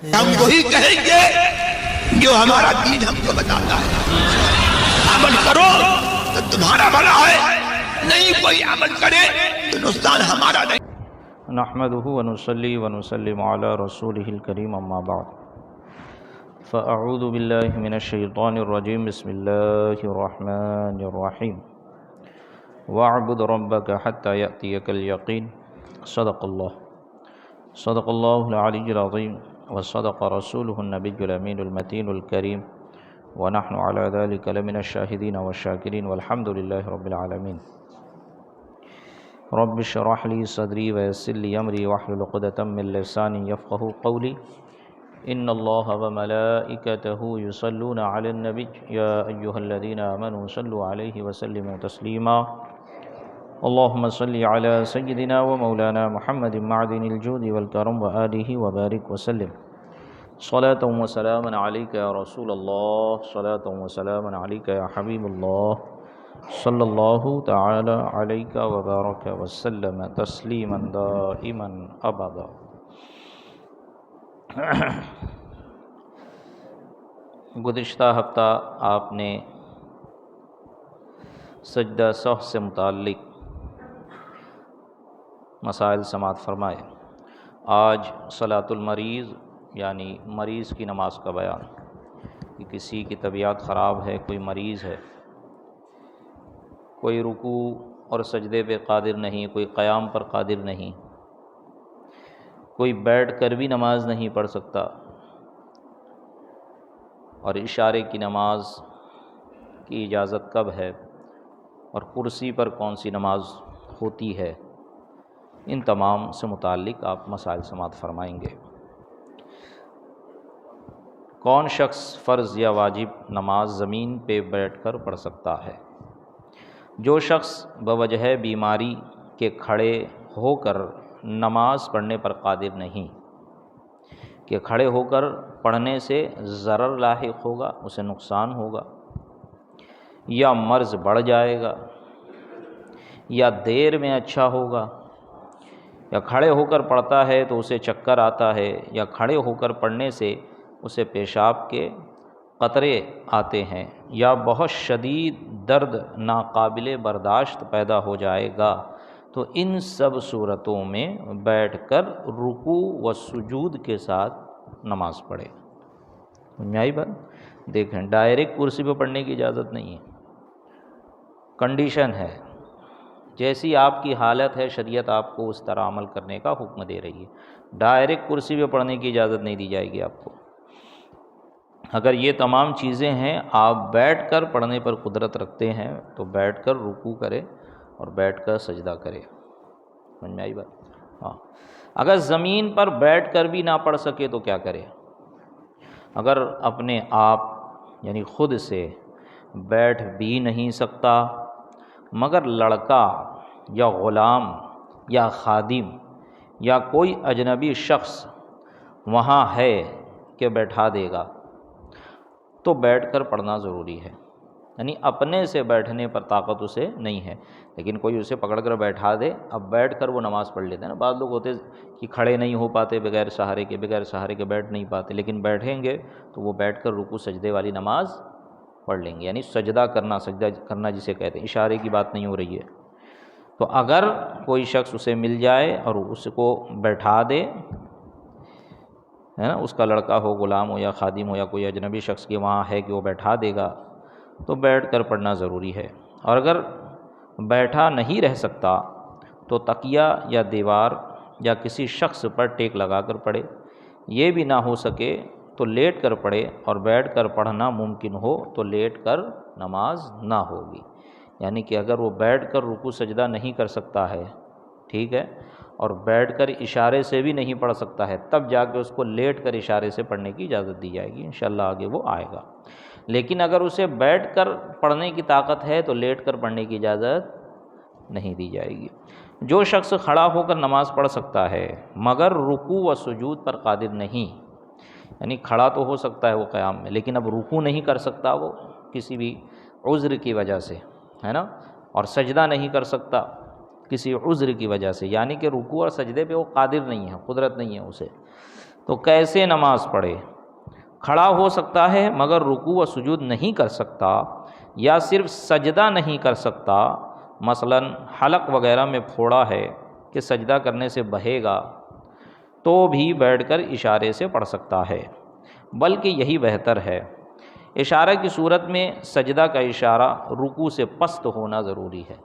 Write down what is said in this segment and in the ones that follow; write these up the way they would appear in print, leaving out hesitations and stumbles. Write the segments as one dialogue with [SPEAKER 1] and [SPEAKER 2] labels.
[SPEAKER 1] ہم وہی کہیں گے جو ہمارا دین ہم کو بتاتا ہے، عمل کرو تو تمہارا بھلا ہے، نہیں کوئی عمل کرے تو نقصان ہمارا نہیں۔
[SPEAKER 2] نحمده ونصلي ونسلم على رسوله الكريم اما بعد فاعوذ بالله من الشيطان الرجيم بسم الله الرحمن الرحيم واعبد ربك حتى يأتيك اليقين صدق الله العلي العظيم وصدق رسوله النبي الأمين المتين الكريم ونحن على ذلك لمن الشاهدين والشاكرين والحمد لله رب العالمين رب اشرح لي صدري ويسر لي امري واحلل عقدة من لساني يفقهوا قولي ان الله وملائكته يصلون على النبي يا ايها الذين امنوا صلوا عليه وسلموا تسليما اللهم صل على سيدنا ومولانا محمد معدن الجود والكرم وآله وبارك وسلم صلاة وسلاما عليك يا رسول الله صلاة وسلاما عليك يا حبيب الله صلی اللہ تعالی علیک وبارک وسلم تسلیما دائما ابدا۔ گزشتہ ہفتہ آپ نے سجدہ سہو سے متعلق مسائل سماعت فرمائے۔ آج صلاۃ المریض یعنی مریض کی نماز کا بیان، کہ کسی کی طبیعت خراب ہے، کوئی مریض ہے، کوئی رکوع اور سجدے پہ قادر نہیں، کوئی قیام پر قادر نہیں، کوئی بیٹھ کر بھی نماز نہیں پڑھ سکتا، اور اشارے کی نماز کی اجازت کب ہے اور کرسی پر کون سی نماز ہوتی ہے، ان تمام سے متعلق آپ مسائل سماعت فرمائیں گے۔ کون شخص فرض یا واجب نماز زمین پہ بیٹھ کر پڑھ سکتا ہے؟ جو شخص بوجہ بیماری کے کھڑے ہو کر نماز پڑھنے پر قادر نہیں، کہ کھڑے ہو کر پڑھنے سے ضرر لاحق ہوگا، اسے نقصان ہوگا، یا مرض بڑھ جائے گا، یا دیر میں اچھا ہوگا، یا کھڑے ہو کر پڑھتا ہے تو اسے چکر آتا ہے، یا کھڑے ہو کر پڑھنے سے اسے پیشاب کے قطرے آتے ہیں، یا بہت شدید درد ناقابل برداشت پیدا ہو جائے گا، تو ان سب صورتوں میں بیٹھ کر رکوع و سجود کے ساتھ نماز پڑھے۔ سمجھ بات؟ دیکھیں، ڈائریکٹ کرسی پہ پڑھنے کی اجازت نہیں ہے، کنڈیشن ہے، جیسی آپ کی حالت ہے شریعت آپ کو اس طرح عمل کرنے کا حکم دے رہی ہے۔ ڈائریکٹ کرسی پہ پڑھنے کی اجازت نہیں دی جائے گی آپ کو۔ اگر یہ تمام چیزیں ہیں، آپ بیٹھ کر پڑھنے پر قدرت رکھتے ہیں تو بیٹھ کر رکوع کرے اور بیٹھ کر سجدہ کرے۔ سمجھ میں آئی بات؟ ہاں۔ اگر زمین پر بیٹھ کر بھی نہ پڑھ سکے تو کیا کرے؟ اگر اپنے آپ یعنی خود سے بیٹھ بھی نہیں سکتا، مگر لڑکا یا غلام یا خادم یا کوئی اجنبی شخص وہاں ہے کہ بیٹھا دے گا، تو بیٹھ کر پڑھنا ضروری ہے۔ یعنی اپنے سے بیٹھنے پر طاقت اسے نہیں ہے، لیکن کوئی اسے پکڑ کر بیٹھا دے، اب بیٹھ کر وہ نماز پڑھ لیتے ہیں نا۔ بعض لوگ ہوتے کہ کھڑے نہیں ہو پاتے، بغیر سہارے کے بیٹھ نہیں پاتے، لیکن بیٹھیں گے تو وہ بیٹھ کر رکوع سجدے والی نماز پڑھ لیں گے، یعنی سجدہ کرنا جسے کہتے ہیں، اشارے کی بات نہیں ہو رہی ہے۔ تو اگر کوئی شخص اسے مل جائے اور اس کو بیٹھا دے، ہے نا، اس کا لڑکا ہو، غلام ہو یا خادم ہو یا کوئی اجنبی شخص کی وہاں ہے کہ وہ بیٹھا دے گا، تو بیٹھ کر پڑھنا ضروری ہے۔ اور اگر بیٹھا نہیں رہ سکتا تو تکیہ یا دیوار یا کسی شخص پر ٹیک لگا کر پڑھے، یہ بھی نہ ہو سکے تو لیٹ کر پڑھے، اور بیٹھ کر پڑھنا ممکن ہو تو لیٹ کر نماز نہ ہوگی۔ یعنی کہ اگر وہ بیٹھ کر رکوع سجدہ نہیں کر سکتا ہے، ٹھیک ہے، اور بیٹھ کر اشارے سے بھی نہیں پڑھ سکتا ہے، تب جا کے اس کو لیٹ کر اشارے سے پڑھنے کی اجازت دی جائے گی، انشاءاللہ آگے وہ آئے گا۔ لیکن اگر اسے بیٹھ کر پڑھنے کی طاقت ہے تو لیٹ کر پڑھنے کی اجازت نہیں دی جائے گی۔ جو شخص کھڑا ہو کر نماز پڑھ سکتا ہے مگر رکوع و سجود پر قادر نہیں، یعنی کھڑا تو ہو سکتا ہے وہ قیام میں، لیکن اب رکوع نہیں کر سکتا وہ کسی بھی عذر کی وجہ سے، ہے نا، اور سجدہ نہیں کر سکتا کسی عذر کی وجہ سے، یعنی کہ رکوع اور سجدے پہ وہ قادر نہیں ہے، قدرت نہیں ہے اسے، تو کیسے نماز پڑھے؟ کھڑا ہو سکتا ہے مگر رکوع و سجود نہیں کر سکتا، یا صرف سجدہ نہیں کر سکتا، مثلا حلق وغیرہ میں پھوڑا ہے کہ سجدہ کرنے سے بہے گا، تو بھی بیٹھ کر اشارے سے پڑھ سکتا ہے، بلکہ یہی بہتر ہے۔ اشارہ کی صورت میں سجدہ کا اشارہ رکوع سے پست ہونا ضروری ہے،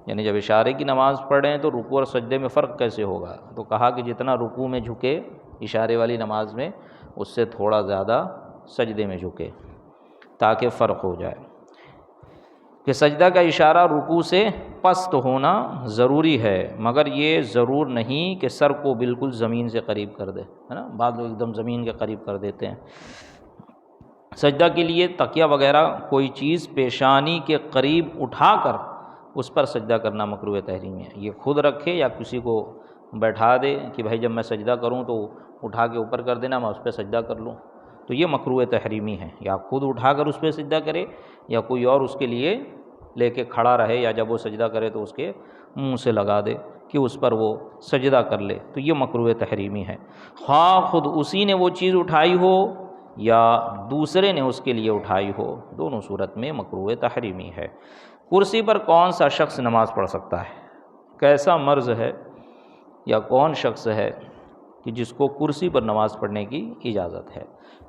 [SPEAKER 2] یعنی جب اشارے کی نماز پڑھ رہے ہیں تو رکوع اور سجدے میں فرق کیسے ہوگا؟ تو کہا کہ جتنا رکوع میں جھکے اشارے والی نماز میں، اس سے تھوڑا زیادہ سجدے میں جھکے تاکہ فرق ہو جائے، کہ سجدہ کا اشارہ رکوع سے پست ہونا ضروری ہے، مگر یہ ضرور نہیں کہ سر کو بالکل زمین سے قریب کر دے، ہے نا، بعض لوگ ایک دم زمین کے قریب کر دیتے ہیں۔ سجدہ کے لیے تکیہ وغیرہ کوئی چیز پیشانی کے قریب اٹھا کر اس پر سجدہ کرنا مکروہ تحریمی ہے، یہ خود رکھے یا کسی کو بیٹھا دے کہ بھائی جب میں سجدہ کروں تو اٹھا کے اوپر کر دینا، میں اس پہ سجدہ کر لوں، تو یہ مکروہ تحریمی ہے، یا خود اٹھا کر اس پہ سجدہ کرے یا کوئی اور اس کے لیے لے کے کھڑا رہے، یا جب وہ سجدہ کرے تو اس کے منہ سے لگا دے کہ اس پر وہ سجدہ کر لے، تو یہ مکروہ تحریمی ہے، خواہ خود اسی نے وہ چیز اٹھائی ہو یا دوسرے نے اس کے لیے اٹھائی ہو، دونوں صورت میں مکروہ تحریمی ہے۔ کرسی پر کون سا شخص نماز پڑھ سکتا ہے؟ کیسا مرض ہے یا کون شخص ہے کہ جس کو کرسی پر نماز پڑھنے کی اجازت ہے؟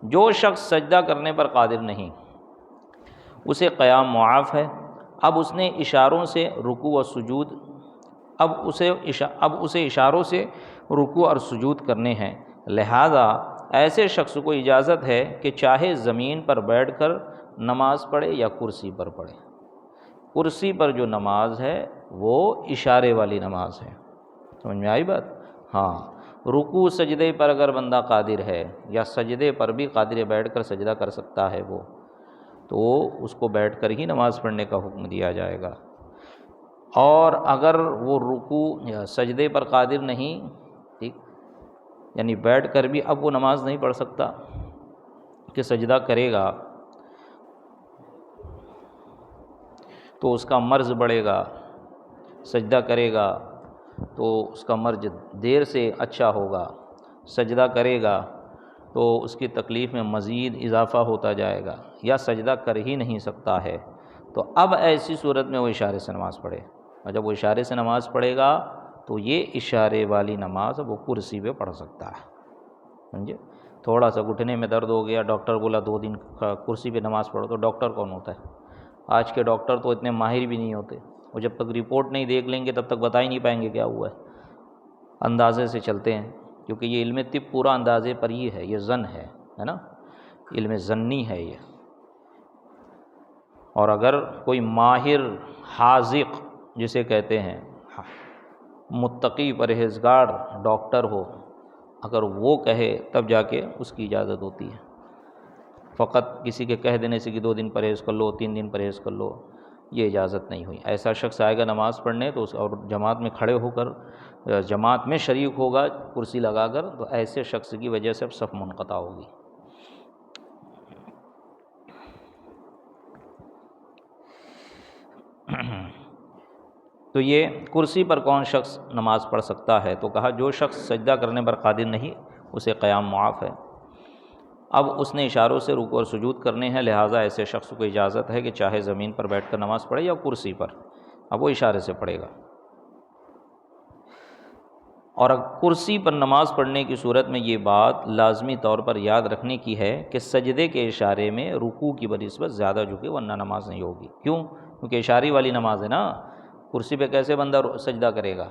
[SPEAKER 2] جو شخص سجدہ کرنے پر قادر نہیں، اسے قیام معاف ہے، اب اس نے اشاروں سے رکوع و سجود اب اسے اشاروں سے رکوع اور سجود کرنے ہیں، لہذا ایسے شخص کو اجازت ہے کہ چاہے زمین پر بیٹھ کر نماز پڑھے یا کرسی پر پڑھے۔ کرسی پر جو نماز ہے وہ اشارے والی نماز ہے، سمجھ میں آئی بات؟ ہاں، رکوع سجدے پر اگر بندہ قادر ہے یا سجدے پر بھی قادر ہے، بیٹھ کر سجدہ کر سکتا ہے وہ، تو اس کو بیٹھ کر ہی نماز پڑھنے کا حکم دیا جائے گا، اور اگر وہ رکوع یا سجدے پر قادر نہیں، ٹھیک، یعنی بیٹھ کر بھی اب وہ نماز نہیں پڑھ سکتا کہ سجدہ کرے گا تو اس کا مرض بڑھے گا، سجدہ کرے گا تو اس کا مرض دیر سے اچھا ہوگا، سجدہ کرے گا تو اس کی تکلیف میں مزید اضافہ ہوتا جائے گا، یا سجدہ کر ہی نہیں سکتا ہے، تو اب ایسی صورت میں وہ اشارے سے نماز پڑھے، اور جب وہ اشارے سے نماز پڑھے گا تو یہ اشارے والی نماز وہ کرسی پہ پڑھ سکتا ہے، سمجھے؟ تھوڑا سا گھٹنے میں درد ہو گیا، ڈاکٹر بولا 2 دن کرسی پہ نماز پڑھو، تو ڈاکٹر کون ہوتا ہے؟ آج کے ڈاکٹر تو اتنے ماہر بھی نہیں ہوتے، وہ جب تک رپورٹ نہیں دیکھ لیں گے تب تک بتا ہی نہیں پائیں گے کیا ہوا ہے، اندازے سے چلتے ہیں، کیونکہ یہ علم طب پورا اندازے پر ہی ہے، یہ ظن ہے نا، علم ظنی ہے یہ، اور اگر کوئی ماہر حاذق جسے کہتے ہیں، متقی پرہیزگار ڈاکٹر ہو، اگر وہ کہے تب جا کے اس کی اجازت ہوتی ہے، فقط کسی کے کہہ دینے سے کہ 2 دن پرہیز کر لو، 3 دن پرہیز کر لو، یہ اجازت نہیں ہوئی۔ ایسا شخص آئے گا نماز پڑھنے تو اور جماعت میں کھڑے ہو کر جماعت میں شریک ہوگا کرسی لگا کر، تو ایسے شخص کی وجہ سے اب صف منقطع ہوگی۔ تو یہ کرسی پر کون شخص نماز پڑھ سکتا ہے؟ تو کہا جو شخص سجدہ کرنے پر قادر نہیں اسے قیام معاف ہے، اب اس نے اشاروں سے رکوع اور سجود کرنے ہیں، لہٰذا ایسے شخص کو اجازت ہے کہ چاہے زمین پر بیٹھ کر نماز پڑھے یا کرسی پر، اب وہ اشارے سے پڑھے گا۔ اور کرسی پر نماز پڑھنے کی صورت میں یہ بات لازمی طور پر یاد رکھنے کی ہے کہ سجدے کے اشارے میں رکوع کی بنسبت زیادہ جھکے، ورنہ نماز نہیں ہوگی۔ کیوں؟ کیونکہ اشارے والی نماز ہے نا، کرسی پہ کیسے بندہ سجدہ کرے گا؟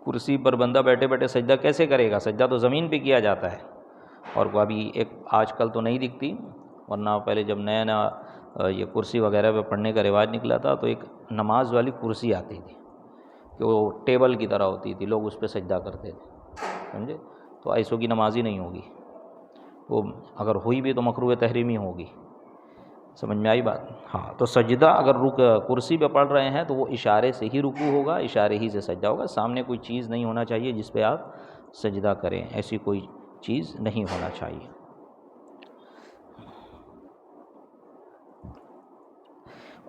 [SPEAKER 2] کرسی پر بندہ بیٹھے بیٹھے سجدہ کیسے کرے گا؟ سجدہ تو زمین پہ کیا جاتا ہے، اور ابھی ایک آج کل تو نہیں دکھتی، ورنہ پہلے جب نیا یہ کرسی وغیرہ پہ پڑھنے کا رواج نکلا تھا تو ایک نماز والی کرسی آتی تھی کہ وہ ٹیبل کی طرح ہوتی تھی، لوگ اس پہ سجدہ کرتے تھے، سمجھے؟ تو ایسوں کی نماز ہی نہیں ہوگی، وہ اگر ہوئی بھی تو مکروہ تحریمی ہوگی، سمجھ میں آئی بات؟ ہاں، تو سجدہ اگر کرسی پہ پڑھ رہے ہیں تو وہ اشارے سے ہی رکوع ہوگا، اشارے ہی سے سجدہ ہوگا، سامنے کوئی چیز نہیں ہونا چاہیے جس پہ آپ سجدہ کریں، ایسی کوئی چیز نہیں ہونا چاہیے۔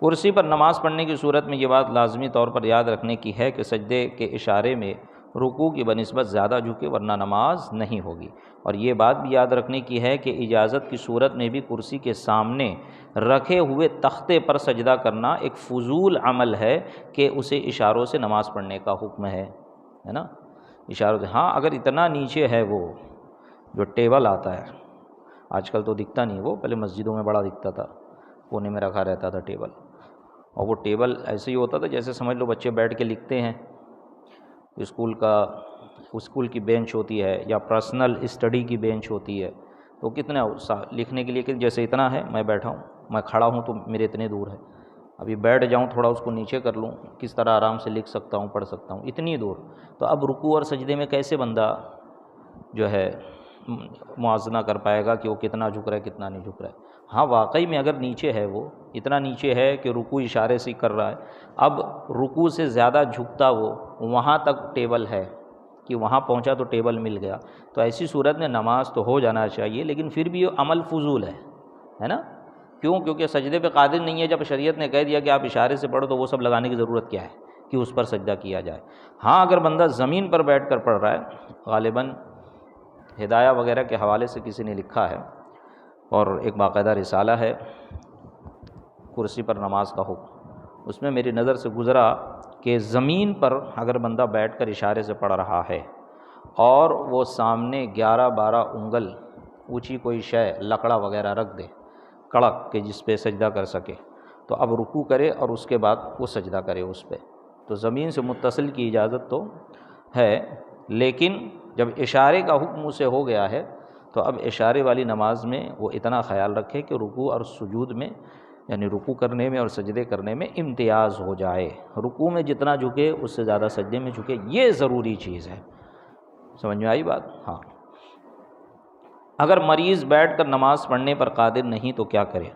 [SPEAKER 2] کرسی پر نماز پڑھنے کی صورت میں یہ بات لازمی طور پر یاد رکھنے کی ہے کہ سجدے کے اشارے میں رکوع کی بنسبت زیادہ جھکے ورنہ نماز نہیں ہوگی۔ اور یہ بات بھی یاد رکھنے کی ہے کہ اجازت کی صورت میں بھی کرسی کے سامنے رکھے ہوئے تختے پر سجدہ کرنا ایک فضول عمل ہے کہ اسے اشاروں سے نماز پڑھنے کا حکم ہے نا، اشاروں سے۔ ہاں اگر اتنا نیچے ہے وہ جو ٹیبل آتا ہے، آج کل تو دکھتا نہیں، وہ پہلے مسجدوں میں بڑا دکھتا تھا، کونے میں رکھا رہتا تھا ٹیبل، اور وہ ٹیبل ایسے ہی ہوتا تھا جیسے سمجھ لو بچے بیٹھ کے لکھتے ہیں، اسکول کی بینچ ہوتی ہے یا پرسنل اسٹڈی کی بینچ ہوتی ہے، تو کتنا لکھنے کے لیے کہ جیسے اتنا ہے، میں بیٹھا ہوں، میں کھڑا ہوں تو میرے اتنے دور ہے، ابھی بیٹھ جاؤں تھوڑا اس کو نیچے کر لوں، کس طرح آرام سے لکھ سکتا ہوں، پڑھ سکتا ہوں، اتنی دور۔ تو اب رکوع اور سجدے میں کیسے بندہ جو ہے موازنہ کر پائے گا کہ وہ کتنا جھک رہا ہے کتنا نہیں جھک رہا ہے؟ ہاں واقعی میں اگر نیچے ہے، وہ اتنا نیچے ہے کہ رکوع اشارے سے کر رہا ہے، اب رکوع سے زیادہ جھکتا وہ وہاں تک ٹیبل ہے کہ وہاں پہنچا تو ٹیبل مل گیا، تو ایسی صورت میں نماز تو ہو جانا چاہیے، لیکن پھر بھی یہ عمل فضول ہے نا؟ کیوں؟ کیونکہ سجدے پہ قادر نہیں ہے، جب شریعت نے کہہ دیا کہ آپ اشارے سے پڑھو تو وہ سب لگانے کی ضرورت کیا ہے کہ اس پر سجدہ کیا جائے۔ ہاں اگر بندہ زمین پر بیٹھ کر پڑھ رہا ہے، غالباً ہدایہ وغیرہ کے حوالے سے کسی نے لکھا ہے، اور ایک باقاعدہ رسالہ ہے کرسی پر نماز کا حکم، اس میں میری نظر سے گزرا کہ زمین پر اگر بندہ بیٹھ کر اشارے سے پڑھ رہا ہے اور وہ سامنے 11-12 انگل اونچی کوئی شے لکڑا وغیرہ رکھ دے کڑک کہ جس پہ سجدہ کر سکے، تو اب رکوع کرے اور اس کے بعد وہ سجدہ کرے اس پہ، تو زمین سے متصل کی اجازت تو ہے، لیکن جب اشارے کا حکم اسے ہو گیا ہے تو اب اشارے والی نماز میں وہ اتنا خیال رکھے کہ رکوع اور سجود میں، یعنی رکوع کرنے میں اور سجدے کرنے میں امتیاز ہو جائے، رکوع میں جتنا جھکے اس سے زیادہ سجدے میں جھکے، یہ ضروری چیز ہے۔ سمجھ میں آئی بات؟ ہاں اگر مریض بیٹھ کر نماز پڑھنے پر قادر نہیں تو کیا کرے؟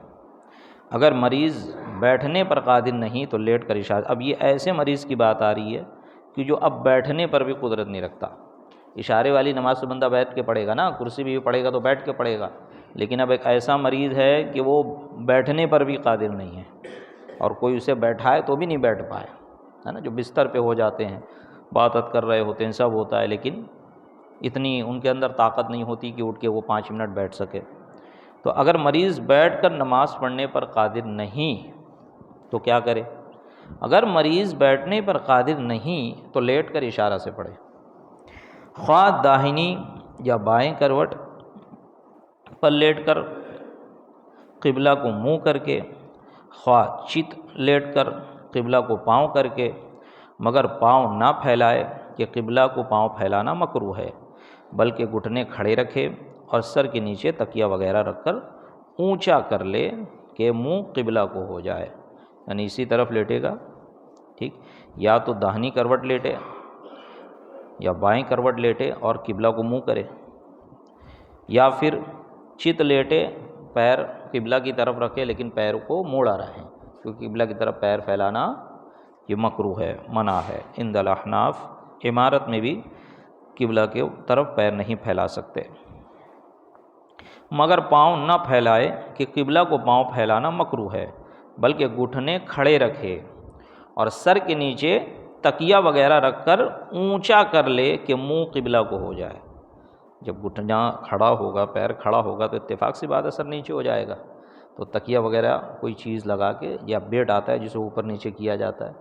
[SPEAKER 2] اگر مریض بیٹھنے پر قادر نہیں تو لیٹ کر اشارہ، اب یہ ایسے مریض کی بات آ رہی ہے کہ جو اب بیٹھنے پر بھی قدرت نہیں رکھتا، اشارے والی نماز تو بندہ بیٹھ کے پڑھے گا نا، کرسی بھی پڑھے گا تو بیٹھ کے پڑھے گا، لیکن اب ایک ایسا مریض ہے کہ وہ بیٹھنے پر بھی قادر نہیں ہے، اور کوئی اسے بیٹھائے تو بھی نہیں بیٹھ پائے، ہے نا، جو بستر پہ ہو جاتے ہیں، بات کر رہے ہوتے ہیں، سب ہوتا ہے، لیکن اتنی ان کے اندر طاقت نہیں ہوتی کہ اٹھ کے وہ 5 منٹ بیٹھ سکے۔ تو اگر مریض بیٹھ کر نماز پڑھنے پر قادر نہیں تو کیا کرے؟ اگر مریض بیٹھنے پر قادر نہیں تو لیٹ کر اشارہ سے پڑھے، خواہ داہنی یا بائیں کروٹ پر لیٹ کر قبلہ کو منہ کر کے، خواہ چت لیٹ کر قبلہ کو پاؤں کر کے، مگر پاؤں نہ پھیلائے کہ قبلہ کو پاؤں پھیلانا مکروہ ہے، بلکہ گھٹنے کھڑے رکھے اور سر کے نیچے تکیہ وغیرہ رکھ کر اونچا کر لے کہ منہ قبلہ کو ہو جائے، یعنی اسی طرف لیٹے گا، ٹھیک، یا تو داہنی کروٹ لیٹے یا بائیں کروٹ لیٹے اور قبلہ کو منہ کرے، یا پھر چت لیٹے، پیر قبلہ کی طرف رکھے لیکن پیر کو موڑا رہے، کیونکہ قبلہ کی طرف پیر پھیلانا یہ مکروہ ہے، منع ہے عند الاحناف، عمارت میں بھی قبلہ کے طرف پیر نہیں پھیلا سکتے، مگر پاؤں نہ پھیلائے کہ قبلہ کو پاؤں پھیلانا مکروہ ہے، بلکہ گھٹنے کھڑے رکھے اور سر کے نیچے تکیہ وغیرہ رکھ کر اونچا کر لے کہ منہ قبلہ کو ہو جائے۔ جب گھٹنا کھڑا ہوگا، پیر کھڑا ہوگا تو اتفاق سی بات ہے سر نیچے ہو جائے گا، تو تکیہ وغیرہ کوئی چیز لگا کے، یا بیڈ آتا ہے جسے اوپر نیچے کیا جاتا ہے،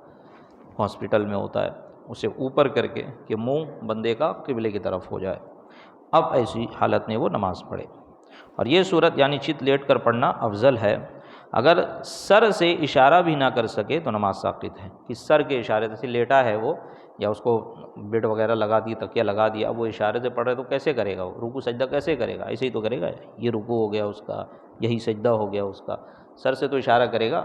[SPEAKER 2] ہاسپٹل میں ہوتا ہے، اسے اوپر کر کے کہ منہ بندے کا قبلے کی طرف ہو جائے، اب ایسی حالت میں وہ نماز پڑھے۔ اور یہ صورت یعنی چت لیٹ کر پڑھنا افضل ہے۔ اگر سر سے اشارہ بھی نہ کر سکے تو نماز ساقط ہے، کہ سر کے اشارے سے لیٹا ہے وہ، یا اس کو بیڈ وغیرہ لگا دی، تکیہ لگا دیا، اب وہ اشارے سے پڑھ رہے تو کیسے کرے گا؟ وہ رکوع سجدہ کیسے کرے گا؟ ایسے ہی تو کرے گا، یہ رکوع ہو گیا اس کا، یہی سجدہ ہو گیا اس کا، سر سے تو اشارہ کرے گا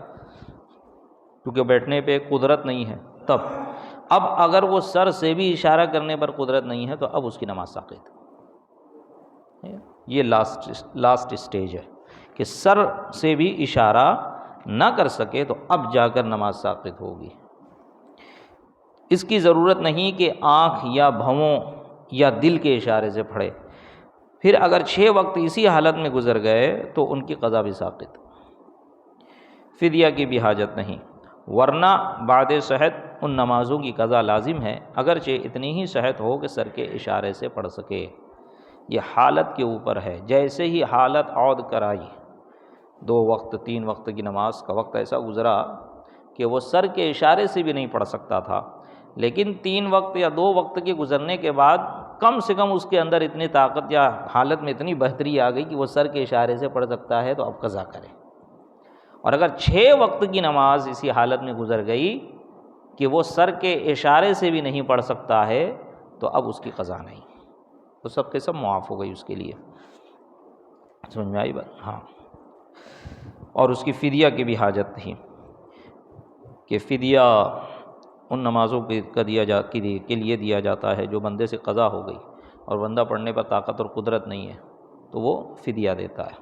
[SPEAKER 2] کیونکہ بیٹھنے پہ قدرت نہیں ہے تب۔ اب اگر وہ سر سے بھی اشارہ کرنے پر قدرت نہیں ہے تو اب اس کی نماز ساقط ہے۔ یہ لاسٹ اسٹیج ہے کہ سر سے بھی اشارہ نہ کر سکے تو اب جا کر نماز ساقط ہوگی۔ اس کی ضرورت نہیں کہ آنکھ یا بھووں یا دل کے اشارے سے پڑھے، پھر اگر 6 وقت اسی حالت میں گزر گئے تو ان کی قضا بھی ساقط، فدیہ کی بھی حاجت نہیں۔ ورنہ بعد صحت ان نمازوں کی قضا لازم ہے، اگرچہ اتنی ہی صحت ہو کہ سر کے اشارے سے پڑھ سکے۔ یہ حالت کے اوپر ہے، جیسے ہی حالت عود کرائی، 2 وقت 3 وقت کی نماز کا وقت ایسا گزرا کہ وہ سر کے اشارے سے بھی نہیں پڑھ سکتا تھا، لیکن 3 وقت یا 2 وقت کے گزرنے کے بعد کم سے کم اس کے اندر اتنی طاقت یا حالت میں اتنی بہتری آ گئی کہ وہ سر کے اشارے سے پڑھ سکتا ہے، تو اب قضا کرے۔ اور اگر 6 وقت کی نماز اسی حالت میں گزر گئی کہ وہ سر کے اشارے سے بھی نہیں پڑھ سکتا ہے، تو اب اس کی قضا نہیں، تو سب کے سب معاف ہو گئی اس کے لیے۔ سمجھ میں آئی بات؟ ہاں۔ اور اس کی فدیہ کی بھی حاجت تھی کہ فدیہ ان نمازوں کے لیے دیا جاتا ہے جو بندے سے قضا ہو گئی اور بندہ پڑھنے پر طاقت اور قدرت نہیں ہے، تو وہ فدیہ دیتا ہے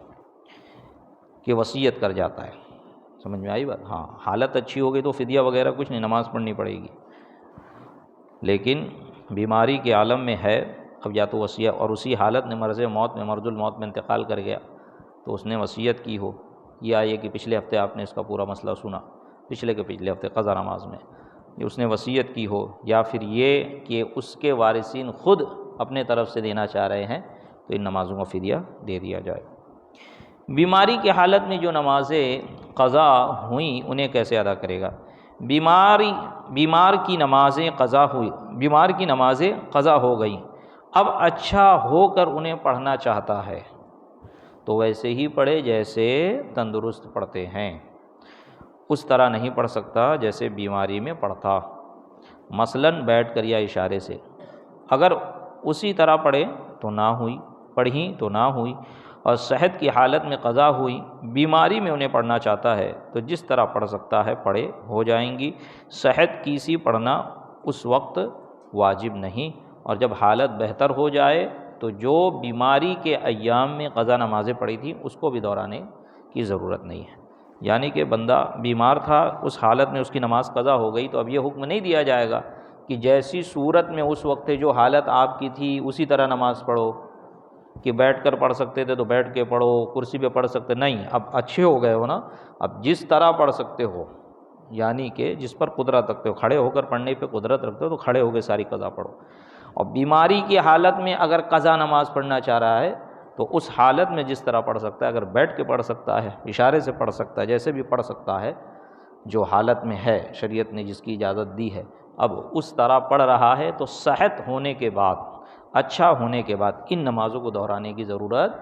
[SPEAKER 2] کہ وصیت کر جاتا ہے۔ سمجھ میں آئی بات؟ ہاں، حالت اچھی ہو گئی تو فدیہ وغیرہ کچھ نہیں، نماز پڑھنی پڑے گی، لیکن بیماری کے عالم میں ہے، اب یا تو وصیت، اور اسی حالت میں مرض الموت میں انتقال کر گیا، تو اس نے وصیت کی ہو، یا یہ کہ پچھلے ہفتے آپ نے اس کا پورا مسئلہ سنا، پچھلے ہفتے قضا نماز میں یہ اس نے وصیت کی ہو، یا پھر یہ کہ اس کے وارثین خود اپنے طرف سے دینا چاہ رہے ہیں، تو ان نمازوں کا فدیہ دے دیا جائے۔ بیماری کی حالت میں جو نمازیں قضا ہوئیں انہیں کیسے ادا کرے گا؟ بیمار کی نمازیں قضا ہو گئیں، اب اچھا ہو کر انہیں پڑھنا چاہتا ہے تو ویسے ہی پڑھے جیسے تندرست پڑھتے ہیں، اس طرح نہیں پڑھ سکتا جیسے بیماری میں پڑھتا، مثلاً بیٹھ کر یا اشارے سے۔ اگر اسی طرح پڑھے تو نہ ہوئی، پڑھی تو نہ ہوئی، اور صحت کی حالت میں قضا ہوئی، بیماری میں انہیں پڑھنا چاہتا ہے تو جس طرح پڑھ سکتا ہے پڑھے، ہو جائیں گی۔ صحت کی سی پڑھنا اس وقت واجب نہیں، اور جب حالت بہتر ہو جائے تو جو بیماری کے ایام میں قضا نمازیں پڑھی تھیں اس کو بھی دہرانے کی ضرورت نہیں ہے۔ یعنی کہ بندہ بیمار تھا، اس حالت میں اس کی نماز قضا ہو گئی، تو اب یہ حکم نہیں دیا جائے گا کہ جیسی صورت میں اس وقت جو حالت آپ کی تھی اسی طرح نماز پڑھو، کہ بیٹھ کر پڑھ سکتے تھے تو بیٹھ کے پڑھو، کرسی پہ پڑھ سکتے، نہیں، اب اچھے ہو گئے ہو نا، اب جس طرح پڑھ سکتے ہو، یعنی کہ جس پر قدرت رکھتے ہو، کھڑے ہو کر پڑھنے پہ قدرت رکھتے ہو تو کھڑے ہو کے ساری قضا پڑھو۔ اور بیماری کی حالت میں اگر قضا نماز پڑھنا چاہ رہا ہے تو اس حالت میں جس طرح پڑھ سکتا ہے، اگر بیٹھ کے پڑھ سکتا ہے، اشارے سے پڑھ سکتا ہے، جیسے بھی پڑھ سکتا ہے، جو حالت میں ہے شریعت نے جس کی اجازت دی ہے، اب اس طرح پڑھ رہا ہے تو صحت ہونے کے بعد، اچھا ہونے کے بعد ان نمازوں کو دہرانے کی ضرورت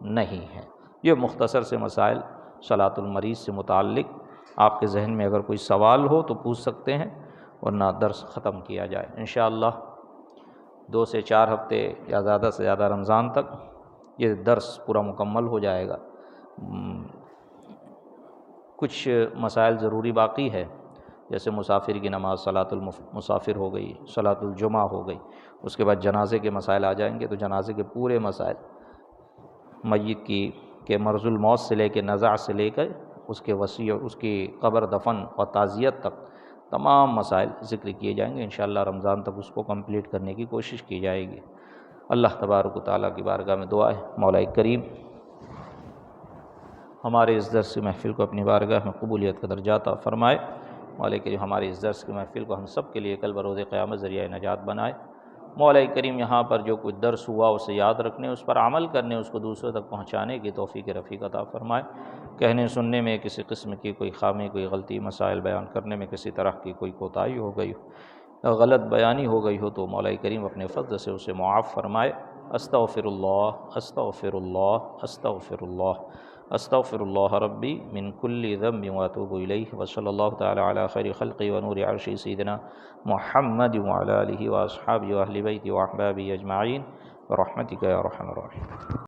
[SPEAKER 2] نہیں ہے۔ یہ مختصر سے مسائل صلاۃ المریض سے متعلق، آپ کے ذہن میں اگر کوئی سوال ہو تو پوچھ سکتے ہیں، ورنہ درس ختم کیا جائے انشاءاللہ۔ 2 سے 4 ہفتے یا زیادہ سے زیادہ رمضان تک یہ درس پورا مکمل ہو جائے گا۔ کچھ مسائل ضروری باقی ہے، جیسے مسافر کی نماز، صلاۃ المسافر ہو گئی، صلاۃ الجمعہ ہو گئی، اس کے بعد جنازے کے مسائل آ جائیں گے، تو جنازے کے پورے مسائل، میت کے مرض الموت سے لے کے نزع سے لے کر اس کے وصیت، اس کی قبر، دفن اور تعزیت تک تمام مسائل ذکر کیے جائیں گے انشاءاللہ۔ رمضان تک اس کو کمپلیٹ کرنے کی کوشش کی جائے گی۔ اللہ تبارک و تعالیٰ کی بارگاہ میں دعا ہے، مولا کریم ہمارے اس درس کی محفل کو اپنی بارگاہ میں قبولیت کا درجہ عطا فرمائے۔ مولا کریم ہماری اس درس کی محفل کو ہم سب کے لیے کل بروز قیامت ذریعہ نجات بنائے۔ مولا کریم یہاں پر جو کچھ درس ہوا اسے یاد رکھنے، اس پر عمل کرنے، اس کو دوسروں تک پہنچانے کی توفیق رفیق عطا فرمائے۔ کہنے سننے میں کسی قسم کی کوئی خامی، کوئی غلطی، مسائل بیان کرنے میں کسی طرح کی کوئی کوتاہی ہو گئی ہو، غلط بیانی ہو گئی ہو تو مولا کریم اپنے فضل سے اسے معاف فرمائے۔ استغفر اللہ، استغفر اللہ، استغفر اللہ، استغفر اللہ ربی من کل ذنب واتوب الیہ، وصلی اللہ تعالی علی خیر خلقہ ونور عرشہ سیدنا محمد وعلی آلہ واصحابہ واہل بیتہ واحبابہ اجمعین برحمتک یا ارحم الراحمین۔